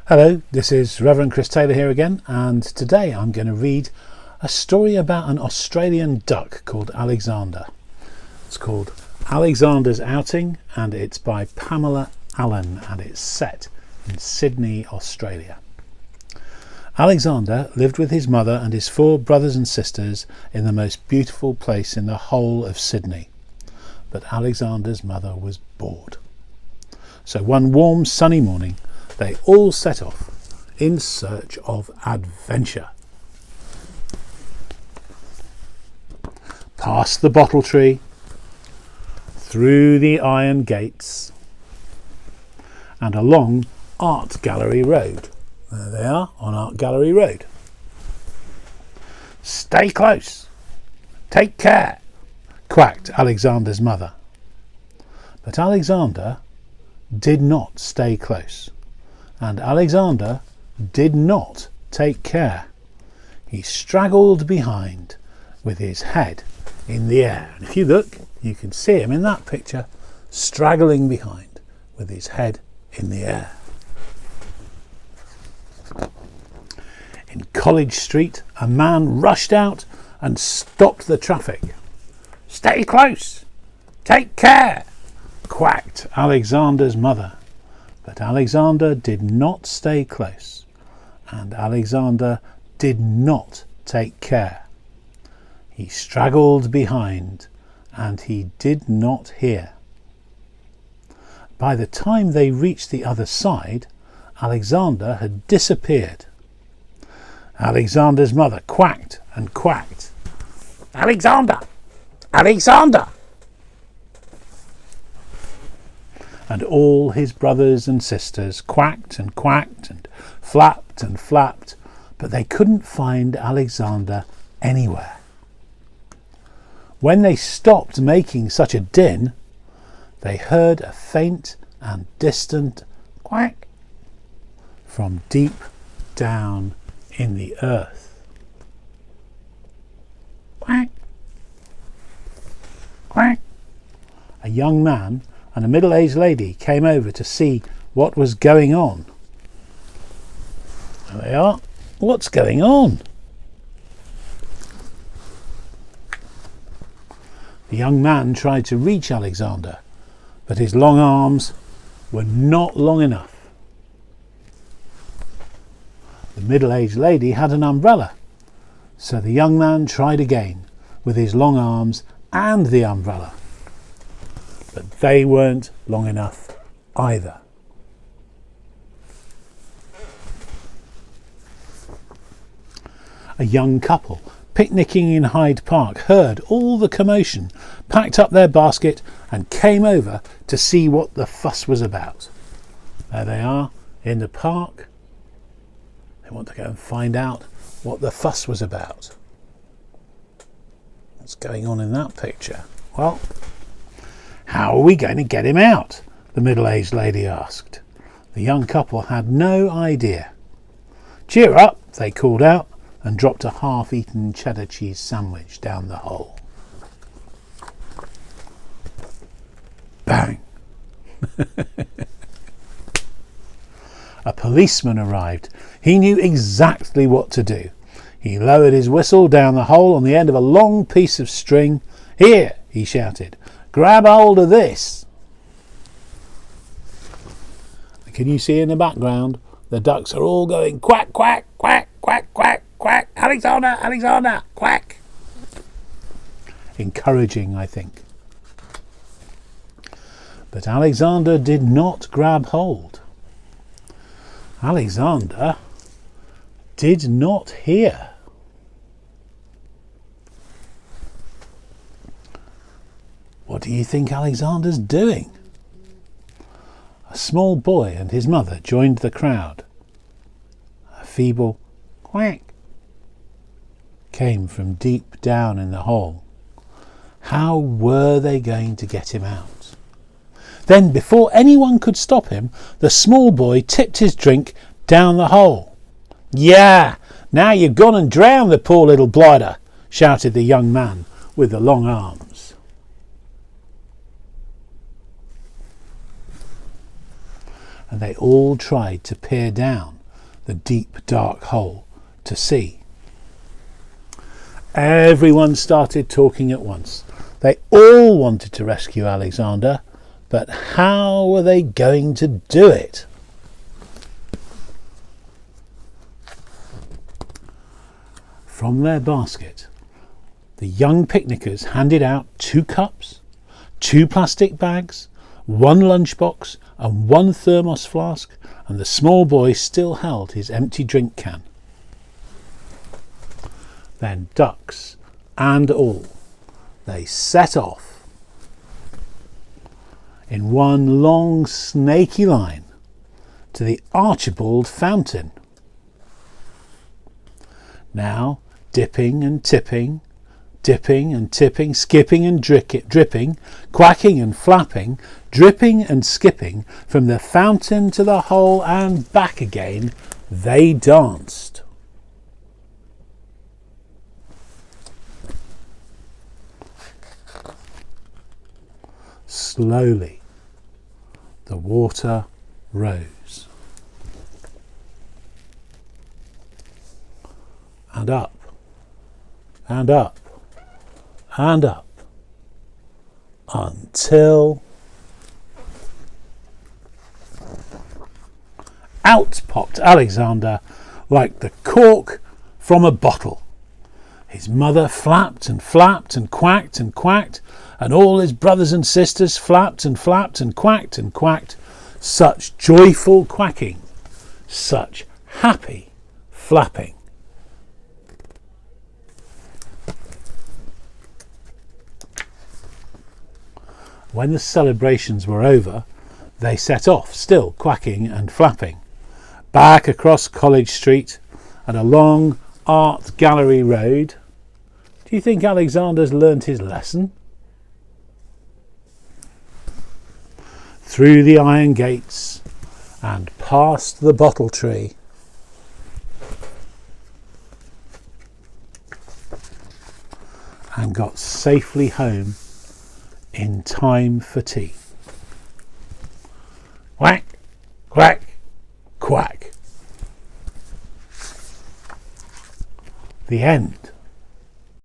Hello, this is Reverend Chris Taylor here again, and today I'm going to read a story about an Australian duck called Alexander. It's called Alexander's Outing, and it's by Pamela Allen, and it's set in Sydney, Australia. Alexander lived with his mother and his 4 brothers and sisters in the most beautiful place in the whole of Sydney. But Alexander's mother was bored. So one warm sunny morning they all set off in search of adventure. Past the bottle tree, through the iron gates, and along Art Gallery Road. There they are on Art Gallery Road. "Stay close, take care," quacked Alexander's mother. But Alexander did not stay close. And Alexander did not take care. He straggled behind with his head in the air. And if you look, you can see him in that picture, straggling behind with his head in the air. In College Street, a man rushed out and stopped the traffic. "Stay close, take care," quacked Alexander's mother. But Alexander did not stay close, and Alexander did not take care. He straggled behind, and he did not hear. By the time they reached the other side, Alexander had disappeared. Alexander's mother quacked and quacked. "Alexander! Alexander!" And all his brothers and sisters quacked and quacked and flapped, but they couldn't find Alexander anywhere. When they stopped making such a din, they heard a faint and distant quack from deep down in the earth. Quack, quack. A young man and a middle-aged lady came over to see what was going on. There they are. What's going on? The young man tried to reach Alexander, but his long arms were not long enough. The middle-aged lady had an umbrella, so the young man tried again with his long arms and the umbrella. But they weren't long enough either. A young couple picnicking in Hyde Park heard all the commotion, packed up their basket and came over to see what the fuss was about. There they are in the park. They want to go and find out what the fuss was about. What's going on in that picture? Well, "How are we going to get him out?" the middle-aged lady asked. The young couple had no idea. "Cheer up," they called out, and dropped a half-eaten cheddar cheese sandwich down the hole. Bang! A policeman arrived. He knew exactly what to do. He lowered his whistle down the hole on the end of a long piece of string. "Here," he shouted, "grab hold of this." Can you see in the background? The ducks are all going quack, quack, quack, quack, quack, quack. "Alexander, Alexander, quack." Encouraging, I think. But Alexander did not grab hold. Alexander did not hear. What do you think Alexander's doing? A small boy and his mother joined the crowd. A feeble quack came from deep down in the hole. How were they going to get him out? Then, before anyone could stop him, the small boy tipped his drink down the hole. "Yeah, now you've gone and drowned the poor little blighter," shouted the young man with the long arms. and they all tried to peer down the deep dark hole to see. Everyone started talking at once. They all wanted to rescue Alexander, but how were they going to do it? From their basket, the young picnickers handed out 2 cups, 2 plastic bags, 1 lunchbox and 1 thermos flask, and the small boy still held his empty drink can. Then ducks and all, they set off in one long snaky line to the Archibald fountain. Now dipping and tipping, dipping and tipping, skipping and dripping, quacking and flapping, dripping and skipping, from the fountain to the hole and back again, they danced. Slowly, the water rose. And up, and up, and up, until out popped Alexander like the cork from a bottle. His mother flapped and flapped and quacked, and all his brothers and sisters flapped and flapped and quacked. Such joyful quacking, such happy flapping. When the celebrations were over, they set off, still quacking and flapping, back across College Street and along Art Gallery Road. Do you think Alexander's learnt his lesson? Through the iron gates and past the bottle tree. And got safely home in time for tea. Quack, quack, quack. The end.